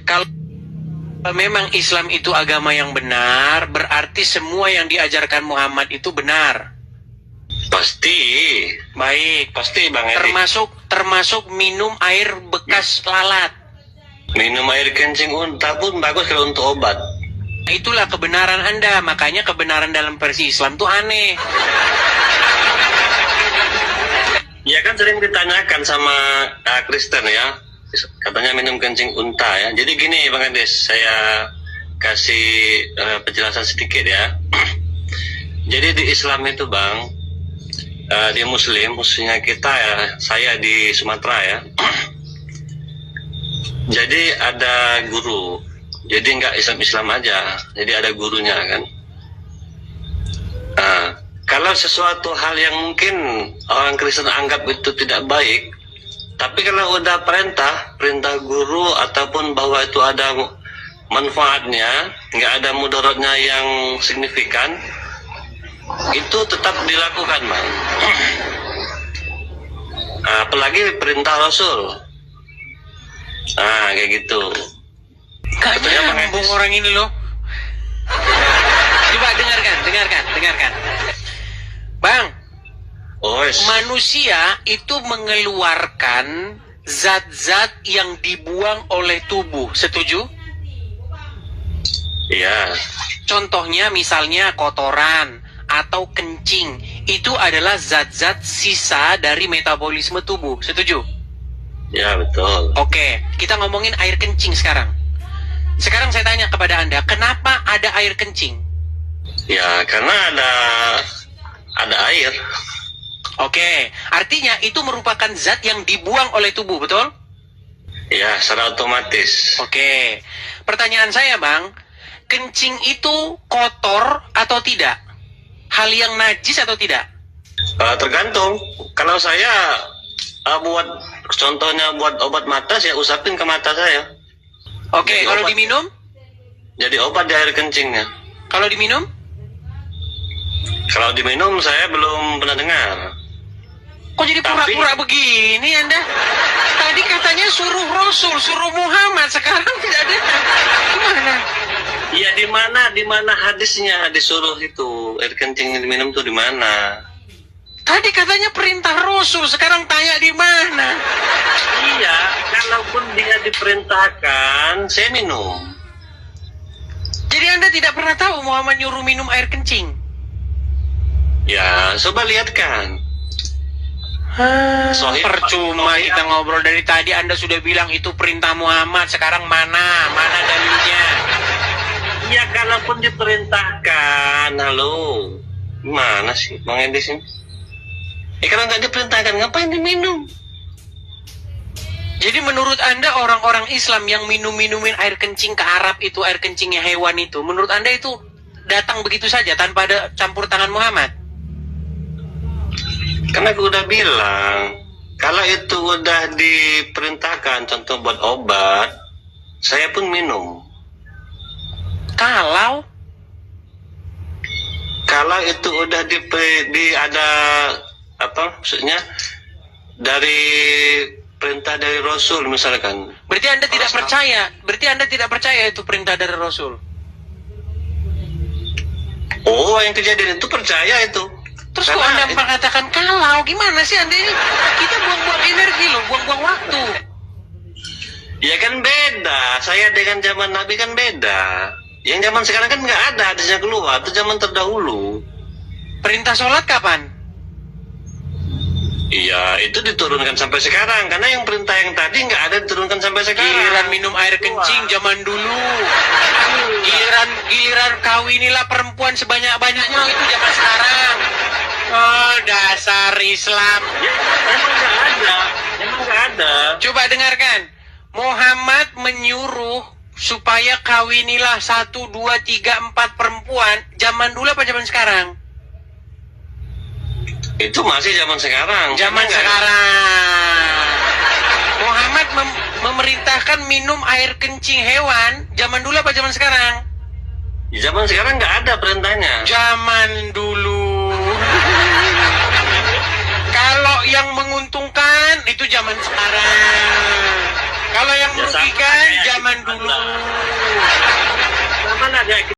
Kalau memang Islam itu agama yang benar, berarti semua yang diajarkan Muhammad itu benar. Pasti. Baik. Pasti Bang Edi. Termasuk minum air bekas lalat. Minum air kencing unta pun bagus kalau untuk obat. Itulah kebenaran Anda, makanya kebenaran dalam versi Islam tuh aneh. Ya kan sering ditanyakan sama Kristen ya, katanya minum kencing unta ya. Jadi gini Bang Edes, saya kasih penjelasan sedikit ya. Jadi di Islam itu Bang, di Muslim, khususnya kita ya, saya di Sumatera ya. Jadi ada guru, jadi nggak Islam aja, jadi ada gurunya kan. Nah, kalau sesuatu hal yang mungkin orang Kristen anggap itu tidak baik, tapi kalau udah perintah guru ataupun bahwa itu ada manfaatnya, nggak ada mudaratnya yang signifikan, itu tetap dilakukan Bang. Apalagi perintah Rasul. Nah kayak gitu. Gak nyambung orang ini loh. Coba dengarkan. Bang, manusia itu mengeluarkan zat-zat yang dibuang oleh tubuh, setuju? Iya. Contohnya misalnya kotoran atau kencing, itu adalah zat-zat sisa dari metabolisme tubuh, setuju? Ya betul. Oke, kita ngomongin air kencing sekarang. Sekarang saya tanya kepada Anda, kenapa ada air kencing? Ya karena ada air. Oke, artinya itu merupakan zat yang dibuang oleh tubuh, betul? Ya, secara otomatis. Oke, pertanyaan saya Bang, kencing itu kotor atau tidak? Hal yang najis atau tidak? Tergantung. Kalau saya contohnya buat obat mata, saya usapin ke mata saya. Oke, kalau diminum? Jadi obat di air kencingnya. Kalau diminum? Kalau diminum saya belum pernah dengar. Kok jadi pura-pura begini Anda? Tadi katanya suruh Rasul, suruh Muhammad, sekarang tidak ada. Gimana? Iya di mana hadisnya disuruh itu air kencing yang diminum tuh di mana? Tadi katanya perintah Rasul, sekarang tanya di mana? Iya, kalaupun dia diperintahkan, saya minum. Jadi Anda tidak pernah tahu Muhammad nyuruh minum air kencing? Ya, coba lihat kan. Percuma kita ngobrol dari tadi, Anda sudah bilang itu perintah Muhammad, sekarang mana dalilnya? Ya, kalaupun diperintahkan, halo. Gimana sih Bang Edis ini? Kalau nggak diperintahkan, ngapain diminum? Jadi menurut Anda orang-orang Islam yang minumin air kencing ke Arab itu, air kencingnya hewan itu, menurut Anda itu datang begitu saja tanpa ada campur tangan Muhammad? Karena aku udah bilang, kalau itu udah diperintahkan, contoh buat obat, saya pun minum. Kalau itu udah ada apa maksudnya dari perintah dari Rasul misalkan. Berarti Anda tidak percaya itu perintah dari Rasul. Oh, yang kejadian itu percaya itu. Terus kok Anda mengatakan kalau, gimana sih Anda ini? Kita buang-buang energi loh, buang-buang waktu. Ya kan beda, saya dengan zaman Nabi kan beda. Yang zaman sekarang kan nggak ada hadisnya keluar, itu zaman terdahulu. Perintah sholat kapan? Iya, itu diturunkan sampai sekarang. Karena yang perintah yang tadi nggak ada diturunkan sampai sekarang. Giliran minum air kencing zaman dulu. Giliran kawinilah perempuan sebanyak-banyaknya itu zaman sekarang. Oh, dasar Islam. Ya, emang nggak ada. Coba dengarkan. Muhammad menyuruh supaya kawinilah 1, 2, 3, 4 perempuan. Zaman dulu apa zaman sekarang? Itu masih zaman sekarang. Zaman sekarang. Muhammad memerintahkan minum air kencing hewan. Zaman dulu apa zaman sekarang? Zaman sekarang nggak ada perintahnya. Zaman dulu. Kalau yang menguntungkan itu zaman sekarang. Kalau yang merugikan zaman dulu.